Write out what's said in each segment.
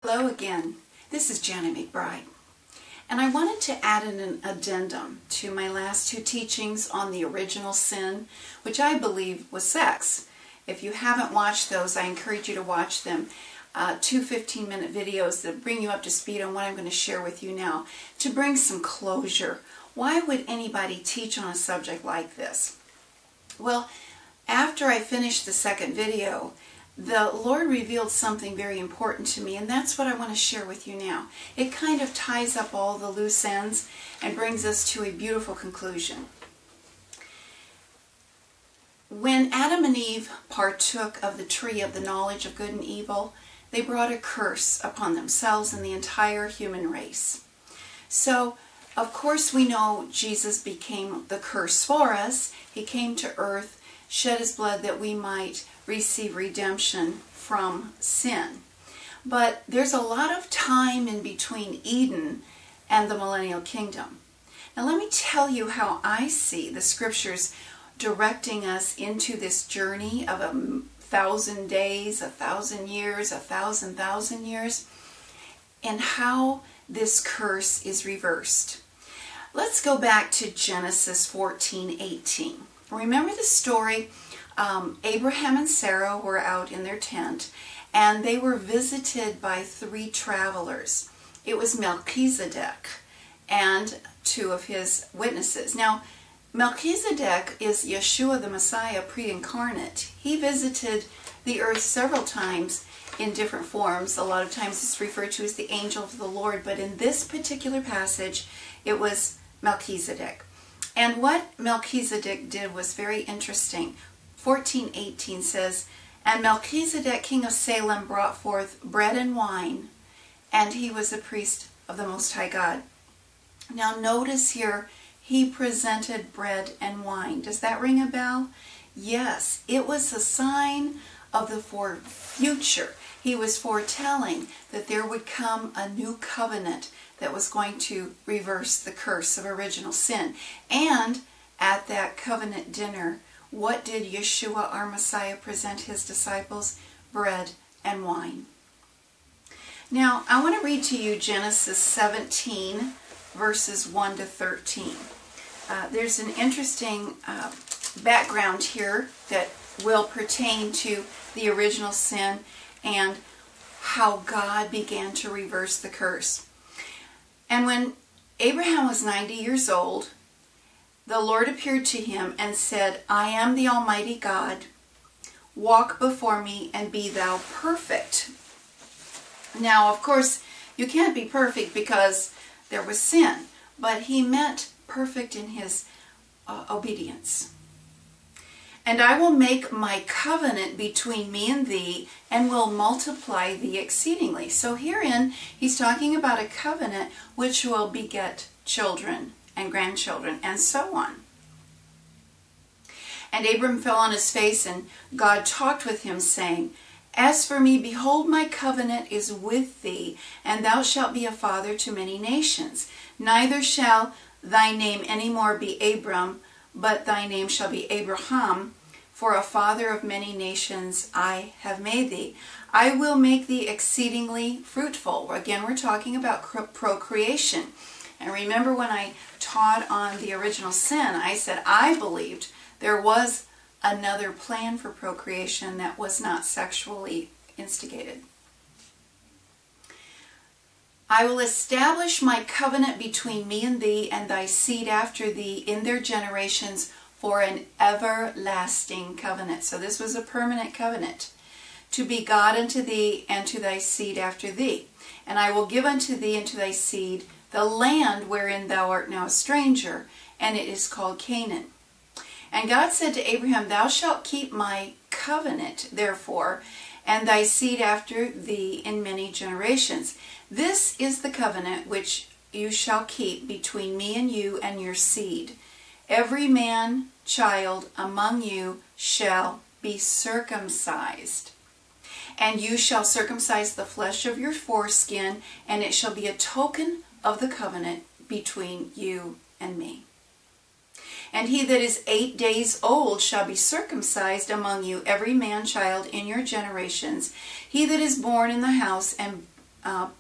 Hello again, this is Janet McBride, and I wanted to add an addendum to my last two teachings on the original sin, which I believe was sex. If you haven't watched those, I encourage you to watch them. Two 15-minute videos that bring you up to speed on what I'm going to share with you now to bring some closure. Why would anybody teach on a subject like this? Well, after I finished the second video, the Lord revealed something very important to me, and that's what I want to share with you now. It kind of ties up all the loose ends and brings us to a beautiful conclusion. When Adam and Eve partook of the tree of the knowledge of good and evil, they brought a curse upon themselves and the entire human race. So, of course, we know Jesus became the curse for us. He came to earth, shed his blood that we might receive redemption from sin. But there's a lot of time in between Eden and the millennial kingdom. Now let me tell you how I see the scriptures directing us into this journey of 1,000 days, 1,000 years, 1,000 years, and how this curse is reversed. Let's go back to Genesis 14:18. Remember the story? Abraham and Sarah were out in their tent, and they were visited by three travelers. It was Melchizedek and two of his witnesses. Now, Melchizedek is Yeshua the Messiah pre-incarnate. He visited the earth several times in different forms. A lot of times it's referred to as the angel of the Lord, but in this particular passage, it was Melchizedek. And what Melchizedek did was very interesting. 14:18 says, "And Melchizedek, king of Salem, brought forth bread and wine, and he was a priest of the Most High God." Now notice here, he presented bread and wine. Does that ring a bell? Yes, it was a sign of the future. He was foretelling that there would come a new covenant that was going to reverse the curse of original sin. And at that covenant dinner, what did Yeshua, our Messiah, present his disciples? Bread and wine. Now, I want to read to you Genesis 17, verses 1 to 13. There's an interesting background here that will pertain to the original sin and how God began to reverse the curse. And when Abraham was 90 years old, the Lord appeared to him and said, "I am the Almighty God. Walk before me and be thou perfect." Now, of course, you can't be perfect because there was sin, but he meant perfect in his obedience. "And I will make my covenant between me and thee, and will multiply thee exceedingly." So herein, he's talking about a covenant which will beget children and grandchildren, and so on. "And Abram fell on his face, and God talked with him, saying, As for me, behold, my covenant is with thee, and thou shalt be a father to many nations. Neither shall thy name any more be Abram, but thy name shall be Abraham, for a father of many nations I have made thee. I will make thee exceedingly fruitful." Again, we're talking about procreation. And remember when I taught on the original sin, I said I believed there was another plan for procreation that was not sexually instigated. "I will establish my covenant between me and thee and thy seed after thee in their generations for an everlasting covenant." So this was a permanent covenant. "To be God unto thee and to thy seed after thee. And I will give unto thee and to thy seed the land wherein thou art now a stranger, and it is called Canaan. And God said to Abraham, Thou shalt keep my covenant, therefore, and thy seed after thee in many generations. This is the covenant which you shall keep between me and you and your seed. Every man child among you shall be circumcised. And you shall circumcise the flesh of your foreskin, and it shall be a token of the covenant between you and me. And he that is 8 days old shall be circumcised among you, every man child in your generations. He that is born in the house and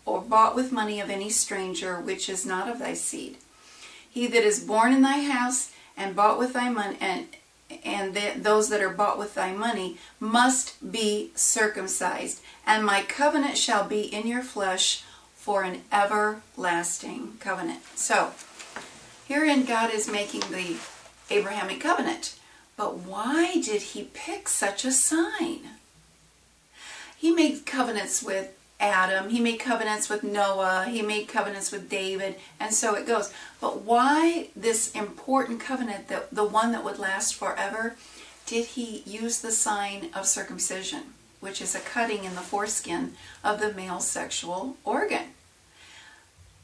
or bought with money of any stranger, which is not of thy seed. He that is born in thy house and bought with thy money, those that are bought with thy money must be circumcised, and my covenant shall be in your flesh for an everlasting covenant. So, herein God is making the Abrahamic covenant. But why did he pick such a sign? He made covenants with Adam, he made covenants with Noah, he made covenants with David, and so it goes. But why this important covenant, the one that would last forever, did he use the sign of circumcision, which is a cutting in the foreskin of the male sexual organ?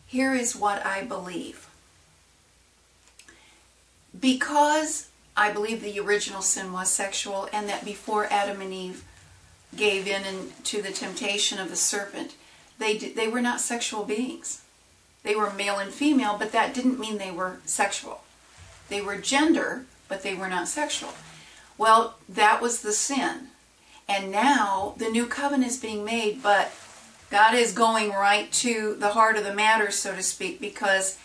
Here is what I believe. Because I believe the original sin was sexual, and that before Adam and Eve gave in to the temptation of the serpent, they were not sexual beings. They were male and female, but that didn't mean they were sexual. They were gender, but they were not sexual. Well, that was the sin. And now the new covenant is being made, but God is going right to the heart of the matter, so to speak, because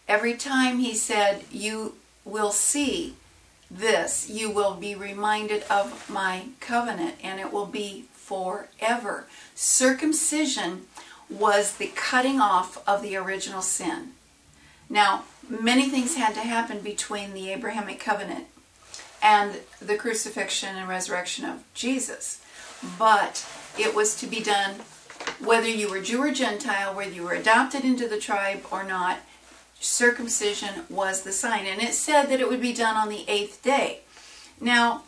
every time he said, you will see this, you will be reminded of my covenant, and it will be forever. Circumcision was the cutting off of the original sin. Now, many things had to happen between the Abrahamic covenant and the crucifixion and resurrection of Jesus, but it was to be done whether you were Jew or Gentile, whether you were adopted into the tribe or not. Circumcision was the sign, and it said that it would be done on the 8th day. Now,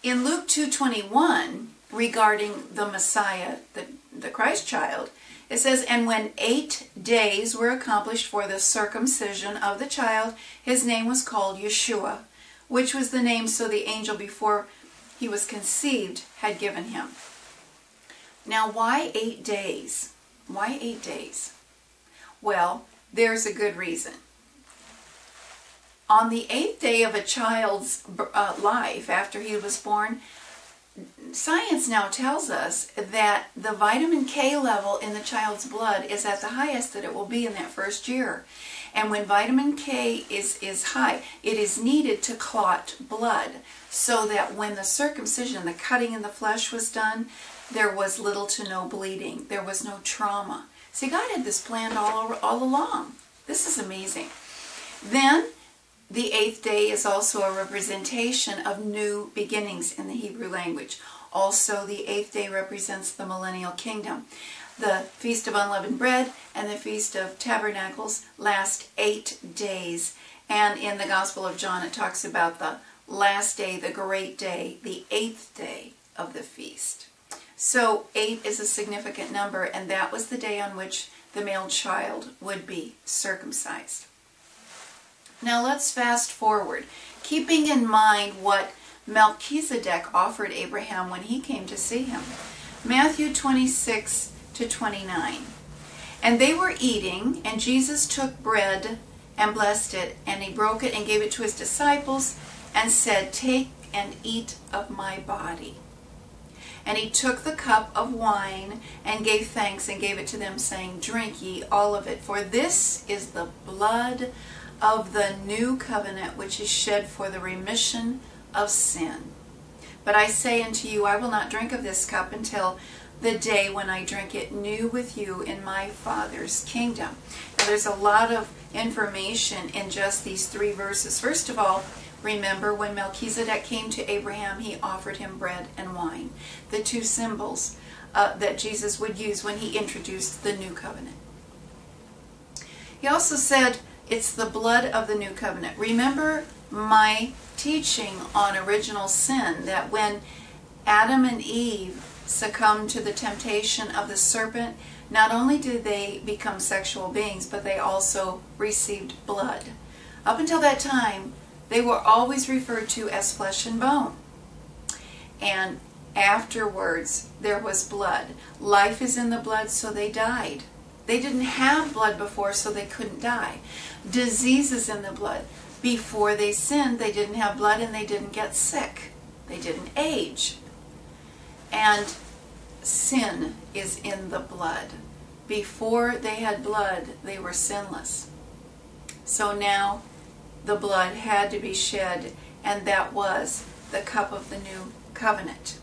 in Luke 2:21, regarding the Messiah, the Christ child, it says, and when 8 days were accomplished for the circumcision of the child, his name was called Yeshua, which was the name so the angel before he was conceived had given him. Now, why 8 days? Why 8 days? Well, there's a good reason. On the 8th day of a child's life, after he was born, science now tells us that the vitamin K level in the child's blood is at the highest that it will be in that first year. And when vitamin K is high, it is needed to clot blood, so that when the circumcision, the cutting in the flesh was done, there was little to no bleeding. There was no trauma. See, God had this planned all along. This is amazing. Then, the 8th day is also a representation of new beginnings in the Hebrew language. Also, the 8th day represents the millennial kingdom. The Feast of Unleavened Bread and the Feast of Tabernacles last 8 days. And in the Gospel of John, it talks about the last day, the great day, the 8th day of the feast. So 8 is a significant number, and that was the day on which the male child would be circumcised. Now let's fast forward, keeping in mind what Melchizedek offered Abraham when he came to see him. Matthew 26-29. And they were eating, and Jesus took bread and blessed it, and he broke it and gave it to his disciples, and said, take and eat of my body. And he took the cup of wine and gave thanks and gave it to them, saying, drink ye all of it, for this is the blood of the new covenant, which is shed for the remission of sin. But I say unto you, I will not drink of this cup until the day when I drink it new with you in my Father's kingdom. Now, there's a lot of information in just these 3 verses. First of all, remember, when Melchizedek came to Abraham, he offered him bread and wine, the 2 symbols that Jesus would use when he introduced the new covenant. He also said, it's the blood of the new covenant. Remember my teaching on original sin, that when Adam and Eve succumbed to the temptation of the serpent, not only did they become sexual beings, but they also received blood. Up until that time, they were always referred to as flesh and bone. And afterwards, there was blood. Life is in the blood, so they died. They didn't have blood before, so they couldn't die. Disease is in the blood. Before they sinned, they didn't have blood and they didn't get sick. They didn't age. And sin is in the blood. before they had blood, they were sinless. So now the blood had to be shed, and that was the cup of the new covenant.